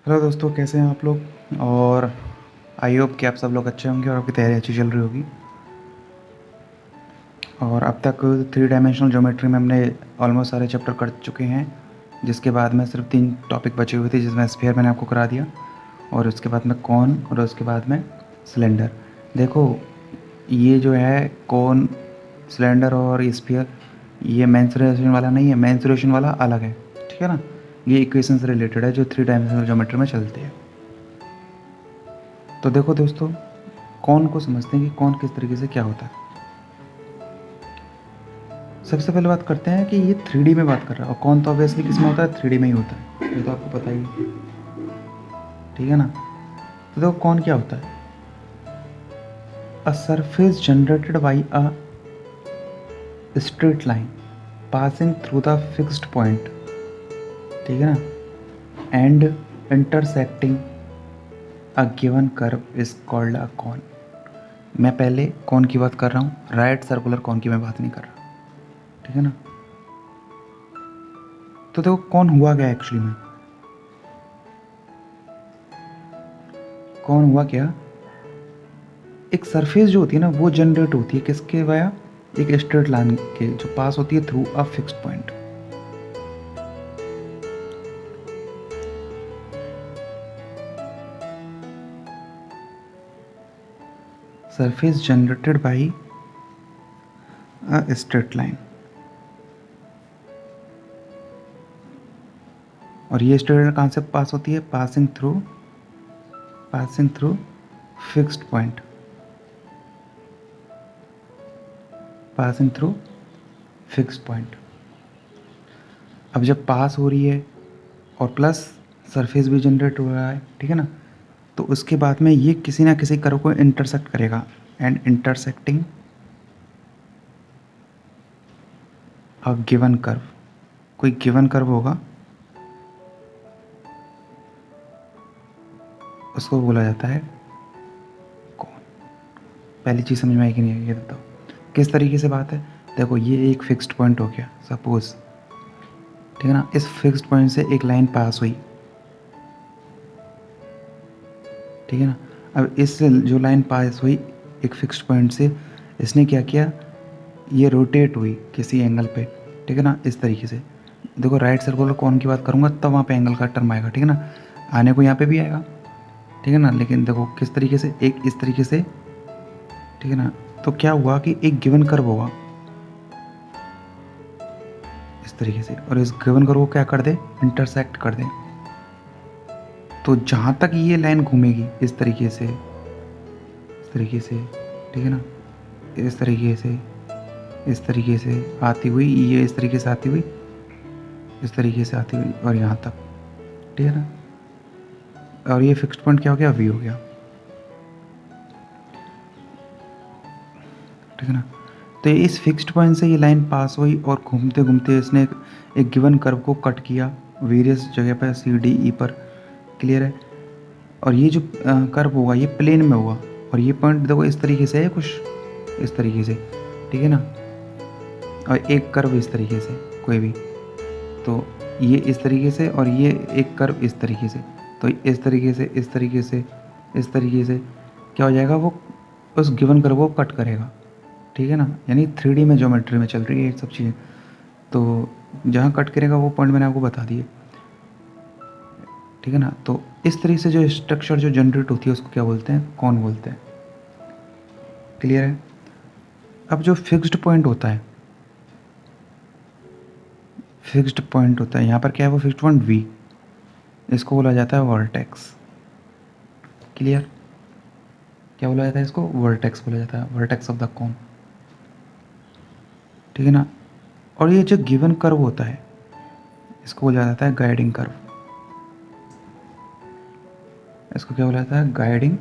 Hello दोस्तों, कैसे हैं आप लोग। और आई होप कि आप सब लोग अच्छे होंगे और आपकी तैयारी अच्छी चल रही होगी। और अब तक 3 डायमेंशनल ज्योमेट्री में हमने ऑलमोस्ट सारे चैप्टर कर चुके हैं, जिसके बाद में सिर्फ 3 टॉपिक बचे हुए थे, जिसमें स्फीयर मैंने आपको करा दिया, और उसके बाद में कॉन, और उसके बाद में सिलेंडर। देखो, ये जो है कॉन, सिलेंडर और स्फीयर, ये मेंसुरेशन वाला नहीं है, मेंसुरेशन वाला अलग है, ठीक है ना। ये इक्वेशन से रिलेटेड है जो 3 डायमेंशनल ज्योमेट्री में चलती है। तो देखो दोस्तों, कौन को समझते हैं कि कौन किस तरीके से क्या होता है। सबसे पहले बात करते हैं कि ये 3D में बात कर रहा है, और कौन तो ऑब्वियसली किस में होता है, 3D में ही होता है, ये तो आपको पता ही है, ठीक है ना। तो देखो कौन क्या होता है। A surface generated by a straight line passing through the fixed point, ठीक है ना, and intersecting a given curve is called a cone. मैं पहले कौन की बात कर रहा हूँ, राइट सर्कुलर कौन की मैं बात नहीं कर रहा, ठीक है ना। तो देखो कौन हुआ क्या एक्चुअली में, कौन हुआ क्या। एक सरफेस जो होती है ना, वो जनरेट होती है किसके वाया, एक स्ट्रेट लाइन के जो पास होती है through a fixed point. Surface generated by a straight line, और ये स्ट्रेट लाइन कहाँ से पास होती है, passing through fixed point, passing through fixed point. अब जब पास हो रही है और प्लस सरफेस भी जनरेट हो रहा है, ठीक है ना, तो उसके बाद में ये किसी ना किसी कर्व को इंटरसेक्ट करेगा, and intersecting a given curve, कोई गिवन कर्व होगा, उसको बोला जाता है कौन। पहली चीज़ समझ में आई कि नहीं आई, ये बताओ किस तरीके से बात है। देखो, ये एक फिक्स्ड पॉइंट हो गया सपोज, ठीक है ना। इस फिक्स्ड पॉइंट से एक लाइन पास हुई, ठीक है ना। अब इस जो लाइन पास हुई एक फिक्स्ड पॉइंट से, इसने क्या किया, ये रोटेट हुई किसी एंगल पे, ठीक है ना, इस तरीके से। देखो राइट सर्कुलर कौन की बात करूँगा तब वहाँ पे एंगल का टर्म आएगा, ठीक है ना, आने को यहाँ पे भी आएगा, ठीक है ना। लेकिन देखो किस तरीके से, एक इस तरीके से, ठीक है ना। तो क्या हुआ कि एक गिवन कर्व होगा इस तरीके से, और इस गिवन कर्व को क्या कर दे, इंटरसेक्ट कर दे। तो जहाँ तक ये लाइन घूमेगी इस तरीके से, इस तरीके से, ठीक है ना, इस तरीके से, इस तरीके से आती हुई, ये इस तरीके से आती हुई, इस तरीके से आती हुई, और यहाँ तक, ठीक है ना। और ये फिक्स्ड पॉइंट क्या हो गया, वी हो गया, ठीक है ना। तो इस फिक्स्ड पॉइंट से ये लाइन पास हुई और घूमते घूमते इसने एक गिवन कर्व को कट किया वेरियस जगह पर, सी डी ई पर, क्लियर है। और ये जो कर्व होगा ये प्लेन में होगा, और ये पॉइंट देखो इस तरीके से है कुछ, इस तरीके से, ठीक है ना। और एक कर्व इस तरीके से कोई भी, तो ये इस तरीके से, और ये एक कर्व इस तरीके से, तो इस तरीके से, इस तरीके से, इस तरीके से क्या हो जाएगा, वो उस गिवन कर्व को कट करेगा, ठीक है ना। यानी 3D में ज्योमेट्री में चल रही है ये सब चीज़ें। तो जहाँ कट करेगा वो पॉइंट मैंने आपको बता दिए, ठीक है ना। तो इस तरीके से जो स्ट्रक्चर जो जनरेट होती है उसको क्या बोलते हैं, कौन बोलते हैं, क्लियर है। अब जो फिक्स्ड पॉइंट होता है, फिक्स्ड पॉइंट होता है यहाँ पर क्या है, वो फिक्स्ड पॉइंट वी, इसको बोला जाता है वर्टेक्स, क्लियर। क्या बोला जाता है इसको, वर्टेक्स बोला जाता है, वर्टेक्स ऑफ द कॉन, ठीक है ना। और ये जो गिवन कर्व होता है इसको बोला जाता है गाइडिंग कर्व, इसको क्या बोला जाता है, गाइडिंग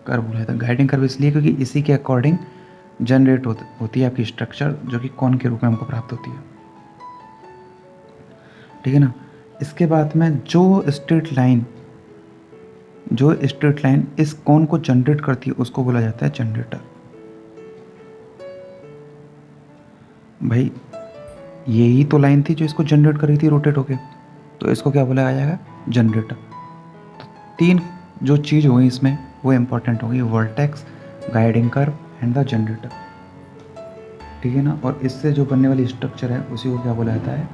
कर्व बोला जाता है। गाइडिंग कर्व इसलिए क्योंकि इसी के अकॉर्डिंग जनरेट होती है आपकी स्ट्रक्चर, जो कि कौन के रूप में हमको प्राप्त होती है, ठीक है ना। इसके बाद में जो स्ट्रेट लाइन इस कौन को जनरेट करती है उसको बोला जाता है जनरेटर। भाई यही तो लाइन थी जो इसको जनरेट कर रही थी रोटेट होके, तो इसको क्या बोला जाएगा, जनरेटर। तो तीन जो चीज़ होगी इसमें वो इम्पोर्टेंट होगी, vertex, guiding curve and the generator, ठीक है ना। और इससे जो बनने वाली स्ट्रक्चर है उसी को क्या बोला जाता है,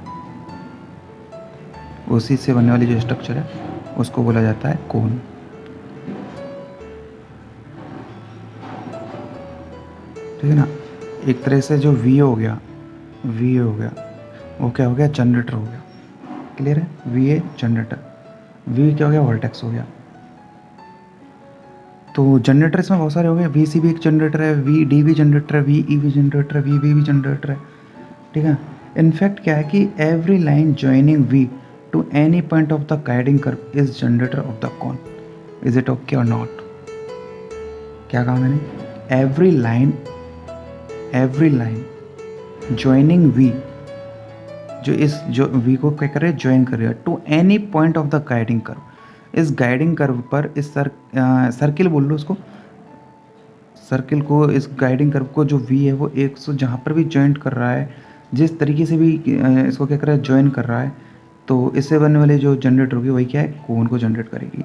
उसी से बनने वाली जो स्ट्रक्चर है उसको बोला जाता है कोन, ठीक है ना। एक तरह से जो वी हो गया वो क्या हो गया, जनरेटर हो गया, क्लियर है। वी ए जनरेटर, वी क्या हो गया, वर्टेक्स हो गया। तो जनरेटर इसमें बहुत सारे हो गए, वी सी भी एक जनरेटर है, वी डी भी जनरेटर है, वी ई भी जनरेटर है, वी बी भी जनरेटर है, ठीक है। इनफैक्ट क्या है कि every line joining V to any point of the guiding curve is generator of the cone. Is it okay और नॉट? क्या कहा मैंने? एवरी लाइन ज्वाइनिंग वी, जो वी को क्या कर रहे हैं, ज्वाइन कर रहे हैं to any point of the guiding curve, इस गाइडिंग कर्व पर, इस सर्किल बोल लो उसको, सर्किल को, इस गाइडिंग कर्व को जो वी है वो एक सौ जहाँ पर भी ज्वाइन कर रहा है, जिस तरीके से भी इसको क्या कर रहा है, ज्वाइन कर रहा है, तो इससे बनने वाले जो जनरेट होगी वही क्या है, कोन को जनरेट करेगी।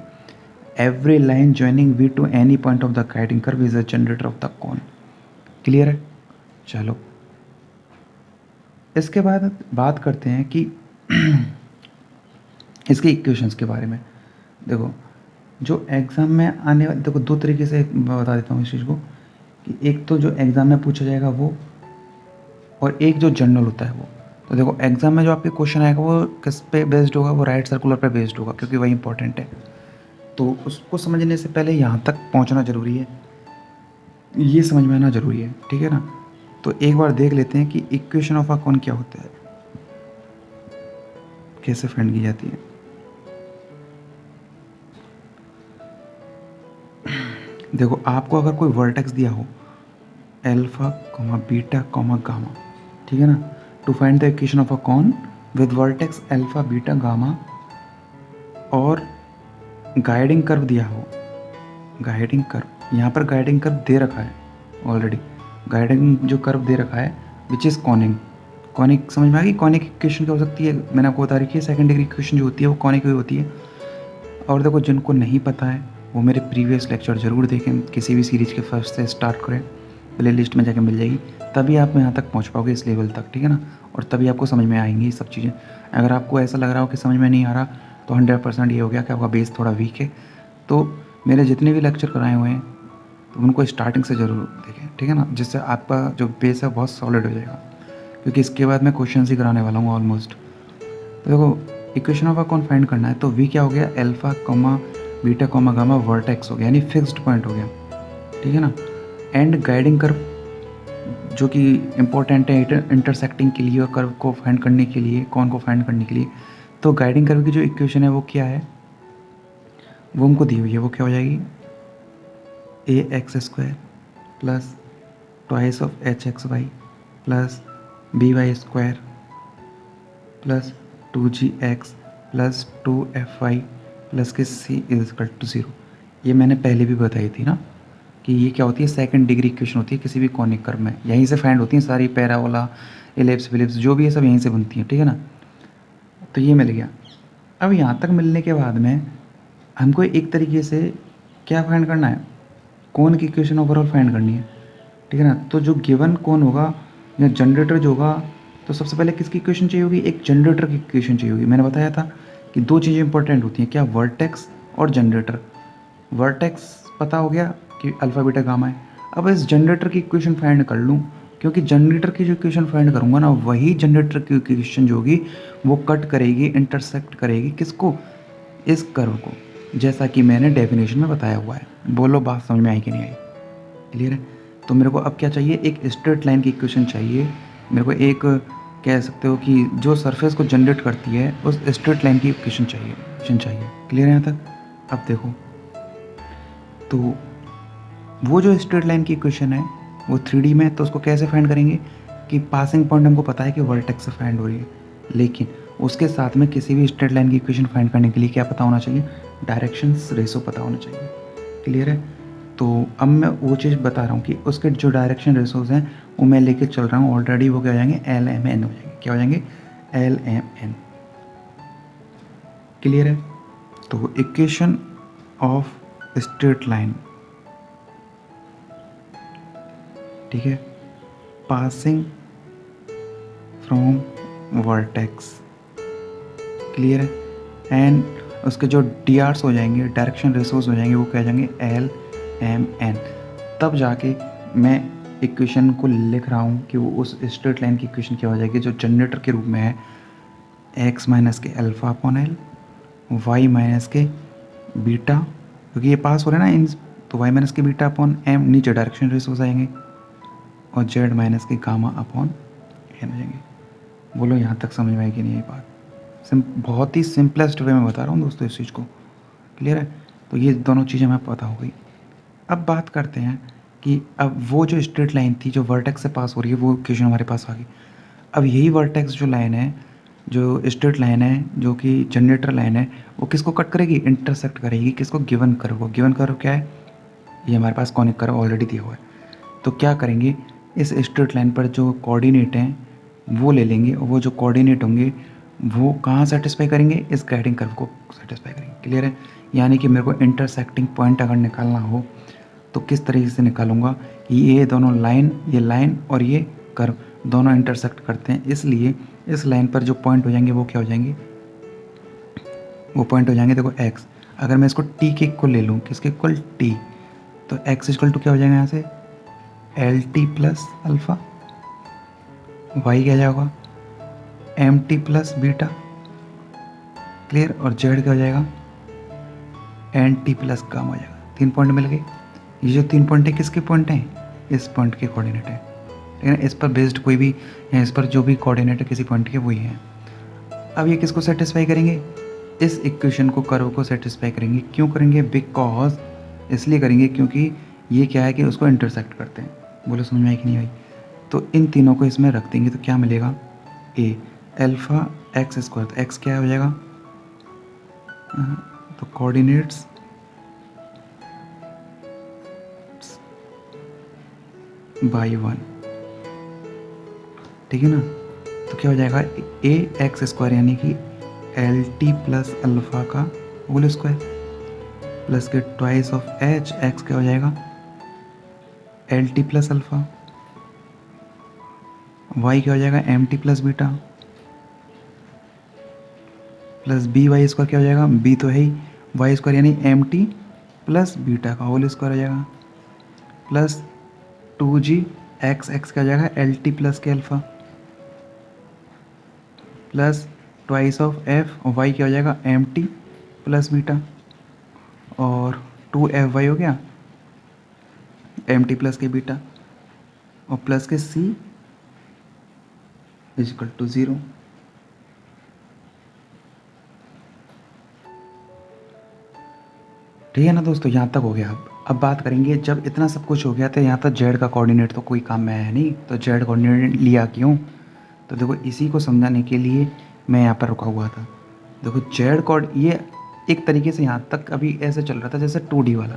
Every line joining V to any point of the guiding curve is a generator of the cone. Clear है? चलो इसके बाद बात करते हैं कि इसके इक्वेशंस के बारे में। देखो जो एग्ज़ाम में आने वाले, देखो दो तरीके से बता देता हूँ इस चीज़ को, कि एक तो जो एग्ज़ाम में पूछा जाएगा वो, और एक जो जनरल होता है वो। तो देखो एग्ज़ाम में जो आपके क्वेश्चन आएगा वो किस पे बेस्ड होगा, वो राइट सर्कुलर पे बेस्ड होगा, क्योंकि वही इंपॉर्टेंट है। तो उसको समझने से पहले यहाँ तक पहुँचना ज़रूरी है, ये समझ में आना ज़रूरी है, ठीक है ना। तो एक बार देख लेते हैं कि इक्वेशन ऑफ अ कॉन क्या होता है, कैसे फाइंड की जाती है। देखो आपको अगर कोई वर्टेक्स दिया हो alpha comma beta comma gamma, ठीक है ना, to find the equation of a cone with vertex alpha beta gamma, और गाइडिंग कर्व दिया हो, गाइडिंग कर्व, यहाँ पर गाइडिंग कर्व दे रखा है ऑलरेडी, गाइडिंग जो कर्व दे रखा है विच इज़ कॉनिक, कॉनिक समझ में आ गई। कॉनिक इक्वेशन क्या हो सकती है, मैंने आपको बता रखी है, सेकंड डिग्री इक्वेशन जो होती है वो कॉनिक ही होती है। और देखो जिनको नहीं पता है वो मेरे प्रीवियस लेक्चर ज़रूर देखें, किसी भी सीरीज़ के फर्स्ट से स्टार्ट करें, प्ले लिस्ट में जाके मिल जाएगी, तभी आप यहाँ तक पहुँच पाओगे, इस लेवल तक, ठीक है ना। और तभी आपको समझ में आएंगी ये सब चीज़ें। अगर आपको ऐसा लग रहा हो कि समझ में नहीं आ रहा, तो 100% ये हो गया कि आपका बेस थोड़ा वीक है। तो मेरे जितने भी लेक्चर कराए हुए हैं तो उनको स्टार्टिंग से ज़रूर देखें, ठीक है ना, जिससे आपका जो बेस है बहुत सॉलिड हो जाएगा, क्योंकि इसके बाद मैं क्वेश्चन ही कराने वाला हूँ ऑलमोस्ट। तो देखो equation of a cone find करना है, तो वी क्या हो गया, alpha comma beta comma gamma vertex हो गया, यानी फिक्स्ड पॉइंट हो गया, ठीक है ना। एंड गाइडिंग कर्व जो कि इम्पोर्टेंट है इंटरसेक्टिंग के लिए और कर्व को फाइंड करने के लिए, कॉन को फाइंड करने के लिए। तो गाइडिंग कर्व की जो इक्वेशन है वो क्या है, वो हमको दी हुई है, वो क्या हो जाएगी, A X square plus twice of H X Y plus B Y square plus 2gx plus 2fy plus के c इज इक्वल टू 0। ये मैंने पहले भी बताई थी ना कि ये क्या होती है, सेकंड डिग्री इक्वेशन होती है किसी भी कॉनिक कर्व में, यहीं से फाइंड होती हैं सारी, पैराबोला, एलिप्स, फिलिप्स जो भी है सब यहीं से बनती हैं, ठीक है ना। तो ये मिल गया। अब यहाँ तक मिलने के बाद में हमको एक तरीके से क्या फाइंड करना है, कौन की इक्वेशन ओवरऑल फाइंड करनी है, ठीक है ना। तो जो गिवन कौन होगा या जनरेटर जो होगा, तो सबसे पहले किसकी इक्वेशन चाहिए होगी, एक जनरेटर की इक्वेशन चाहिए होगी। मैंने बताया था कि दो चीज़ें इंपॉर्टेंट होती हैं, क्या, वर्टेक्स और जनरेटर। वर्टेक्स पता हो गया कि अल्फा बीटा गामा है। अब इस जनरेटर की इक्वेशन फाइंड कर लूँ, क्योंकि जनरेटर की जो इक्वेशन फाइंड करूँगा ना, वही जनरेटर की इक्वेशन जो होगी वो कट करेगी, इंटरसेक्ट करेगी किसको, इस कर्व को, जैसा कि मैंने डेफिनेशन में बताया हुआ है। बोलो बात समझ में आई कि नहीं आई, क्लियर है। तो मेरे को अब क्या चाहिए, एक स्ट्रेट लाइन की इक्वेशन चाहिए मेरे को, एक कह सकते हो कि जो सरफेस को जनरेट करती है उस स्ट्रेट लाइन की इक्वेशन चाहिए। क्लियर है यहाँ तक? अब देखो तो वो जो स्ट्रेट लाइन की इक्वेशन है वो 3D में, तो उसको कैसे फाइंड करेंगे कि पासिंग पॉइंट हमको पता है कि वर्टेक्स से फाइंड हो रही है, लेकिन उसके साथ में किसी भी स्ट्रेट लाइन की इक्वेशन फाइंड करने के लिए क्या पता होना चाहिए, डायरेक्शंस रेशो पता होना चाहिए। क्लियर है। तो अब मैं वो चीज़ बता रहा हूँ कि उसके जो डायरेक्शन रेशोज़ हैं वो मैं लेके चल रहा हूँ ऑलरेडी, वो क्या हो जाएंगे, LMN हो जाएंगे। क्या हो जाएंगे, LMN। क्लियर है। तो इक्वेशन ऑफ स्ट्रेट लाइन, ठीक है, पासिंग फ्रॉम वर्टेक्स, क्लियर है। एंड उसके जो डी आर्स हो जाएंगे, डायरेक्शन रेशोज हो जाएंगे, वो क्या जाएंगे एल एम एन। तब जाके मैं इक्वेशन को लिख रहा हूँ कि वो उस स्ट्रेट लाइन की इक्वेशन क्या हो जाएगी जो जनरेटर के रूप में है, एक्स माइनस के alpha upon L, Y minus के बीटा, क्योंकि ये पास हो रहे हैं ना इन, तो वाई माइनस के बीटा अपॉन एम, नीचे डायरेक्शन रेशोज आएंगे, और जेड माइनस के गामा अपॉन एन हो जाएंगे। बोलो यहाँ तक समझ में आएगी नहीं ये बात? बहुत ही सिंपलेस्ट वे में बता रहा हूँ दोस्तों इस चीज़ को, क्लियर है। तो ये दोनों चीज़ें हमें पता हो गई। अब बात करते हैं कि अब वो जो स्ट्रेट लाइन थी जो वर्टेक्स से पास हो रही है, वो इक्वेशन हमारे पास आ गई। अब यही वर्टेक्स जो लाइन है, जो स्ट्रेट लाइन है, जो कि जनरेटर लाइन है, वो किसको कट करेगी, इंटरसेक्ट करेगी किसको, गिवन कर्व को। गिवन कर्व क्या है, ये हमारे पास कॉनिक कर्व ऑलरेडी दिया हुआ है। तो क्या करेंगे, इस स्ट्रेट लाइन पर जो कोऑर्डिनेट हैं वो ले लेंगे, और वो जो कोऑर्डिनेट होंगे वो कहाँ सेटिस्फाई करेंगे, इस गाइडिंग कर्व को सेटिस्फाई करेंगे, क्लियर है। यानी कि मेरे को इंटरसेक्टिंग पॉइंट अगर निकालना हो तो किस तरीके से निकालूंगा, ये दोनों लाइन, ये लाइन और ये कर्व दोनों इंटरसेक्ट करते हैं, इसलिए इस लाइन पर जो पॉइंट हो जाएंगे वो क्या हो जाएंगे, वो पॉइंट हो जाएंगे देखो एक्स। अगर मैं इसको टी के इक्वल ले लूँ, किसके इक्वल, टी, तो एक्स इक्वल टू क्या हो जाएगा यहाँ से L T plus alpha, Y क्या जाएगा M T plus beta, clear, और जेड क्या हो जाएगा एन टी प्लस गामा हो जाएगा। 3 पॉइंट मिल गए। ये जो 3 पॉइंट है किसके पॉइंट हैं, इस पॉइंट के कोऑर्डिनेट है, ठीक है। इस पर बेस्ड कोई भी या इस पर जो भी कोऑर्डिनेट है किसी पॉइंट के वही है। अब ये किसको सेटिस्फाई करेंगे, इस इक्वेशन को, कर्व को सेटिस्फाई करेंगे। क्यों करेंगे, बिकॉज इसलिए करेंगे क्योंकि ये क्या है कि उसको इंटरसेक्ट करते हैं। बोलो समझ में आई कि नहीं आई? तो इन तीनों को इसमें रख देंगे तो क्या मिलेगा, ए अल्फा एक्स स्क्वायर, तो एक्स क्या हो जाएगा, तो कोऑर्डिनेट्स बाई 1, ठीक है ना। तो क्या हो जाएगा ए एक्स स्क्वायर यानी कि एल टी प्लस अल्फ़ा का होल स्क्वायर प्लस के ट्वाइस ऑफ एच एक्स क्या हो जाएगा L T plus alpha, Y क्या हो जाएगा M T plus beta plus B Y square क्या हो जाएगा, बी तो है ही, वाई स्क्वायर यानी एम टी प्लस बीटा का होल स्क्वायर हो जाएगा प्लस 2g एक्स एक्स क्या हो जाएगा एल टी प्लस के alpha plus twice of F, और वाई क्या हो जाएगा एम टी प्लस बीटा, और 2f(y) हो गया एम टी प्लस के बीटा, और प्लस के c इक्वल टू 0। ठीक है ना दोस्तों, यहाँ तक हो गया। अब बात करेंगे, जब इतना सब कुछ हो गया तो यहाँ तक जेड का कोऑर्डिनेट तो कोई काम में आया नहीं, तो जेड कोऑर्डिनेट लिया क्यों, तो देखो इसी को समझाने के लिए मैं यहाँ पर रुका हुआ था। देखो जेड कोऑर्ड ये एक तरीके से यहाँ तक अभी ऐसे चल रहा था जैसे 2D वाला,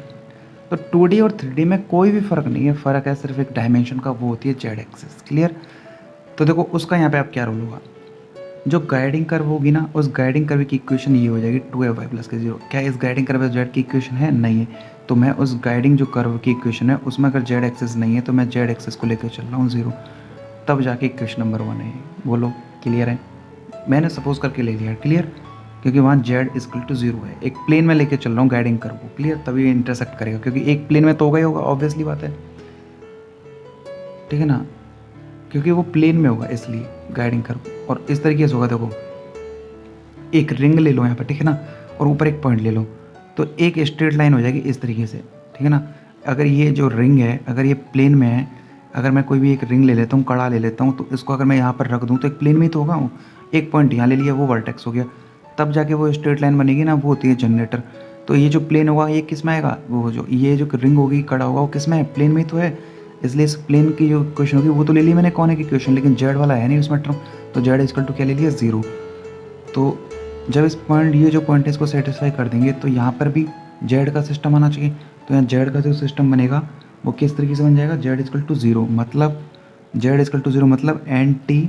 तो 2D और 3D में कोई भी फ़र्क नहीं है, फ़र्क है सिर्फ एक डायमेंशन का, वो होती है जेड एक्सिस, क्लियर। तो देखो उसका यहाँ पे अब क्या रोल होगा, जो गाइडिंग कर्व होगी ना, उस गाइडिंग कर्व की इक्वेशन ये हो जाएगी 2f(y) प्लस के 0। क्या इस गाइडिंग कर्व में जेड की इक्वेशन है, नहीं है, तो मैं उस गाइडिंग जो कर्व की इक्वेशन है उसमें अगर जेड एक्सिस नहीं है तो मैं जेड एक्सिस को लेकर चल रहा हूँ 0, तब जाके इक्वेशन नंबर 1 है। बोलो क्लियर है, मैंने सपोज करके ले लिया, क्लियर, क्योंकि वहाँ जेड इक्वल टू 0 है, एक प्लेन में लेके चल रहा हूँ गाइडिंग कर्व को, क्लियर, तभी ये इंटरसेक्ट करेगा, क्योंकि एक प्लेन में तो होगा ही होगा, ऑब्वियसली बात है, ठीक है ना, क्योंकि वो प्लेन में होगा इसलिए गाइडिंग कर्व। और इस तरीके से होगा, देखो एक रिंग ले लो यहाँ पर, ठीक है ना, और ऊपर एक पॉइंट ले लो, तो एक स्ट्रेट लाइन हो जाएगी इस तरीके से, ठीक है ना। अगर ये जो रिंग है, अगर ये प्लेन में है, अगर मैं कोई भी एक रिंग ले लेता हूँ, कड़ा ले लेता हूँ, तो इसको अगर मैं यहाँ पर रख दूँ तो एक प्लेन में ही तो होगा वो, एक पॉइंट यहाँ ले लिया वो वर्टेक्स हो गया, तब जाके वो स्ट्रेट लाइन बनेगी ना, वो होती है जनरेटर। तो ये जो प्लेन होगा ये किस में आएगा, वो जो ये जो रिंग होगी, कड़ा होगा, वो किस में है, प्लेन में ही तो है, इसलिए इस प्लेन की जो क्वेश्चन होगी वो तो ले ली मैंने कौन है की क्वेश्चन, लेकिन जेड वाला है नहीं उसमें टर्म, तो जेड इक्वल टू क्या ले लिया 0। तो जब इस पॉइंट, ये जो पॉइंट है इसको सेटिस्फाई कर देंगे तो यहाँ पर भी जेड का सिस्टम आना चाहिए, तो यहाँ जेड का जो सिस्टम बनेगा वो किस तरीके से बन जाएगा, जेड इक्वल टू 0 मतलब, जेड इक्वल टू 0 मतलब एन टी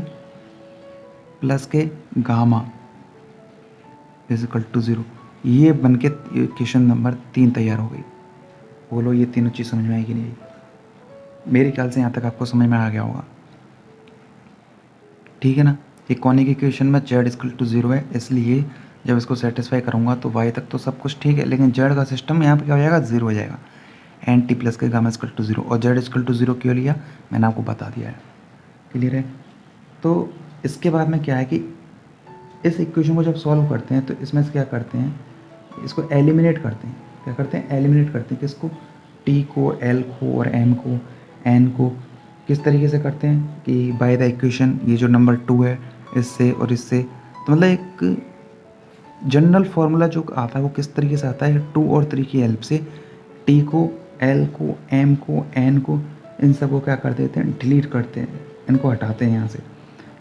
प्लस के गामा इज इक्वल टू 0, ये बन के इक्वेशन नंबर 3 तैयार हो गई। बोलो ये तीनों चीज़ समझ में आई कि नहीं आई? मेरे ख्याल से यहाँ तक आपको समझ में आ गया होगा, ठीक है ना। ये कॉनिक इक्वेशन में z इक्वल टू 0 है, इसलिए जब इसको सेटिस्फाई करूँगा तो y तक तो सब कुछ ठीक है, लेकिन z का सिस्टम यहाँ पे क्या हो जाएगा, 0 हो जाएगा। एन टी प्लस के गामा इक्वल टू 0, और z इक्वल टू 0 क्यों लिया मैंने आपको बता दिया है, क्लियर है। तो इसके बाद में क्या है कि इस इक्वेशन को जब सॉल्व करते हैं तो इसमें से क्या करते हैं, इसको एलिमिनेट करते हैं। क्या करते हैं, एलिमिनेट करते हैं किसको, t को, l को और m को, n को। किस तरीके से करते हैं कि बाय द इक्वेशन, ये जो नंबर 2 है इससे और इससे, तो मतलब एक जनरल फार्मूला जो आता है वो किस तरीके से आता है, 2 और 3 की हेल्प से t को, l को, m को, n को, इन सबको क्या कर देते हैं, डिलीट करते हैं, इनको हटाते हैं यहाँ से।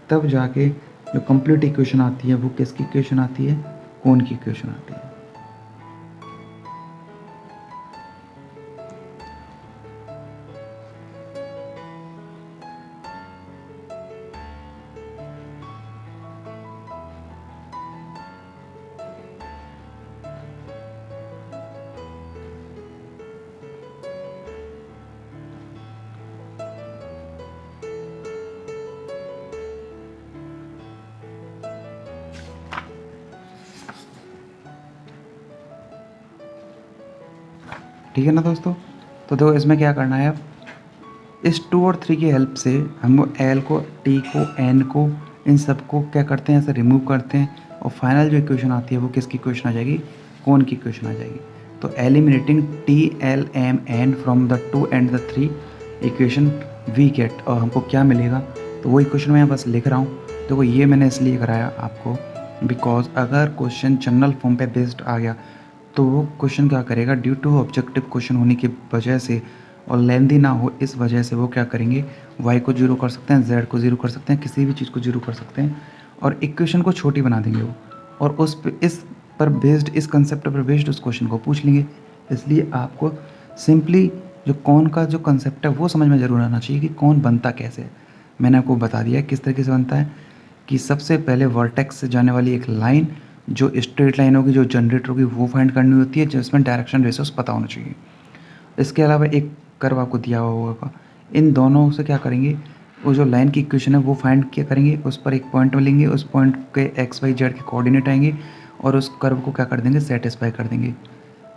तब जाके जो कंप्लीट इक्वेशन आती है वो किसकी इक्वेशन आती है, कोन की इक्वेशन आती है। ठीक है ना दोस्तों। तो देखो इसमें क्या करना है, अब इस 2 और 3 की हेल्प से हम एल को, टी को, एन को, इन सबको क्या करते हैं, ऐसे रिमूव करते हैं, और फाइनल जो इक्वेशन आती है वो किसकी इक्वेशन आ जाएगी, कोन की इक्वेशन आ जाएगी। तो eliminating T, L, M, N from the 2 and the 3 equation we get, और हमको क्या मिलेगा, तो वो इक्वेशन मैं बस लिख रहा हूँ। देखो ये मैंने इसलिए कराया आपको बिकॉज अगर क्वेश्चन जनरल फॉर्म पे बेस्ड आ गया तो वो क्वेश्चन क्या करेगा, ड्यू टू ऑब्जेक्टिव क्वेश्चन होने की वजह से और लेंदी ना हो इस वजह से वो क्या करेंगे, y को 0 कर सकते हैं, z को 0 कर सकते हैं, किसी भी चीज़ को 0 कर सकते हैं, और इक्वेशन को छोटी बना देंगे वो, और उस पे इस पर बेस्ड, इस कंसेप्ट पर बेस्ड उस क्वेश्चन को पूछ लेंगे। इसलिए आपको सिंपली जो कौन का जो कंसेप्ट है वो समझ में ज़रूर आना चाहिए कि कौन बनता कैसे है। मैंने आपको बता दिया है किस तरीके से बनता है, कि सबसे पहले वर्टेक्स से जाने वाली एक लाइन जो स्ट्रेट लाइन होगी, जो जनरेट होगी, वो फाइंड करनी होती है, जिसमें डायरेक्शन रेशियोस पता होना चाहिए। इसके अलावा एक कर्व आपको दिया हुआ होगा, इन दोनों से क्या करेंगे, वो जो लाइन की इक्वेशन है वो फाइंड क्या करेंगे, उस पर एक पॉइंट मिलेंगे, उस पॉइंट के एक्स वाई जेड के कोऑर्डिनेट आएंगे, और उस कर्व को क्या कर देंगे, सेटिस्फाई कर देंगे।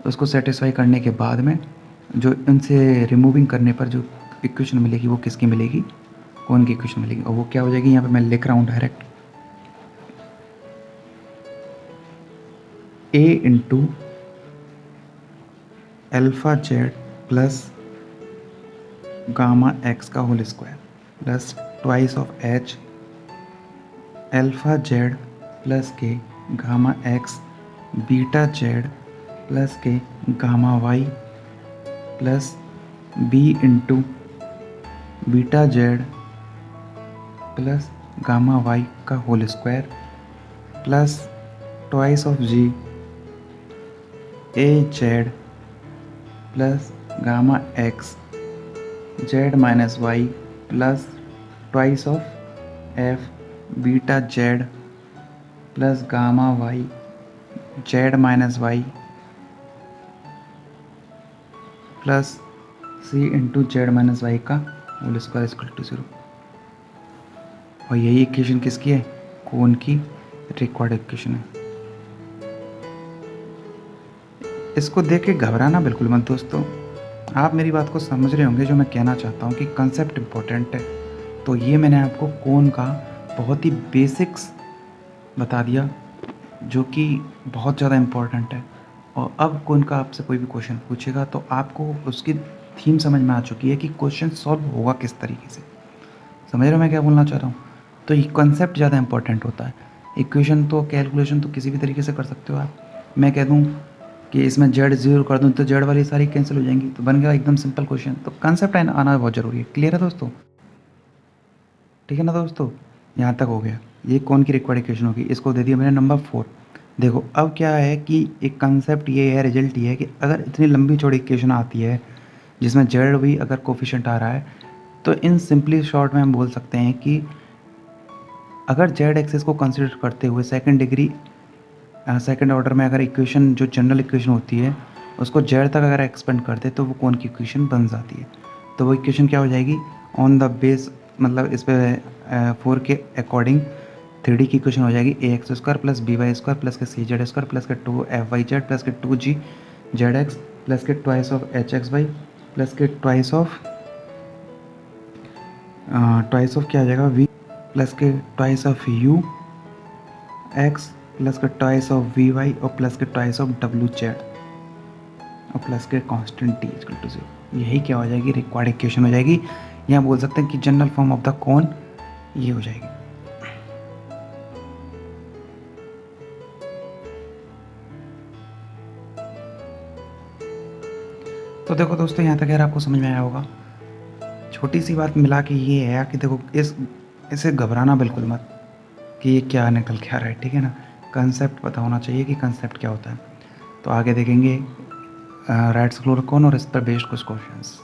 उसको सेटिस्फाई करने के बाद में जो इनसे रिमूविंग करने पर जो इक्वेशन मिलेगी वो किसकी मिलेगी, कौन की इक्वेशन मिलेगी, और वो क्या हो जाएगी, यहाँ पे मैं लिख रहा हूँ direct, a into alpha Z plus gamma X का whole square plus twice of H alpha Z plus के gamma X beta Z plus के gamma Y plus B into beta Z plus gamma Y का whole square plus twice of G A Z plus gamma X Z minus Y plus twice of F beta Z plus gamma Y Z minus Y plus C into Z minus Y का whole square equal to 0। और यही equation किसकी है, कोन की required equation है। इसको देख के घबराना बिल्कुल मत दोस्तों, आप मेरी बात को समझ रहे होंगे जो मैं कहना चाहता हूँ कि कंसेप्ट इम्पोर्टेंट है। तो ये मैंने आपको कोन का बहुत ही बेसिक्स बता दिया जो कि बहुत ज़्यादा इम्पोर्टेंट है। और अब कोन का आपसे कोई भी क्वेश्चन पूछेगा तो आपको उसकी थीम समझ में आ चुकी है कि क्वेश्चन सॉल्व होगा किस तरीके से। समझ रहे हो मैं क्या बोलना चाह रहा हूँ। तो ये कंसेप्ट ज़्यादा इंपॉर्टेंट होता है। इक्वेशन तो कैलकुलेशन तो किसी भी तरीके से कर सकते हो आप। मैं कह दूँ कि इसमें जेड 0 कर दूँ तो जेड वाली सारी कैंसिल हो जाएंगी, तो बन गया एकदम सिंपल क्वेश्चन। तो कंसेप्ट आना बहुत ज़रूरी है। क्लियर है दोस्तों, ठीक है ना दोस्तों, यहाँ तक हो गया। ये कौन की रिक्वायर्ड इक्वेशन होगी, इसको दे दिया मैंने नंबर 4। देखो अब क्या है कि एक कंसेप्ट ये है, रिजल्ट ये है कि अगर इतनी लंबी चौड़ी इक्वेशन आती है जिसमें जेड भी अगर कोफिशिएंट आ रहा है, तो इन सिंपली शॉर्ट में हम बोल सकते हैं कि अगर जेड एक्सेस को कंसिडर करते हुए सेकंड डिग्री सेकंड ऑर्डर में अगर इक्वेशन जो जनरल इक्वेशन होती है उसको जेड तक अगर एक्सपेंड करते तो वो कौन की इक्वेशन बन जाती है। तो वो इक्वेशन क्या हो जाएगी, ऑन द बेस मतलब इस पे 4 के अकॉर्डिंग 3D की इक्वेशन हो जाएगी A X square plus B Y square plus के सी जेड स्क्वायर प्लस के 2 एफ वाई जेड प्लस के 2 जी जेड एक्स प्लस के twice of H X Y plus के ट्वाइस ऑफ क्या आ जाएगा वी प्लस के twice of U X plus के ट्वाइस ऑफ वी वाई और प्लस के ट्वाइस ऑफ डब्ल्यू जेड और प्लस के कांस्टेंट टी इक्वल टू 0। यही क्या हो जाएगी, रिक्वायर्ड इक्वेशन हो जाएगी। यहाँ बोल सकते हैं कि जनरल फॉर्म ऑफ द कोन ये हो जाएगी। तो देखो दोस्तों, यहाँ तक यार आपको समझ में आया होगा। छोटी सी बात मिला के ये है कि देखो इसे घबराना बिल्कुल मत कि ये क्या निकल के आ रहा है, ठीक है ना। कंसेप्ट पता होना चाहिए कि कंसेप्ट क्या होता है। तो आगे देखेंगे राइट स्क्रोल कौन और इस पर बेस्ड कुछ क्वेश्चंस।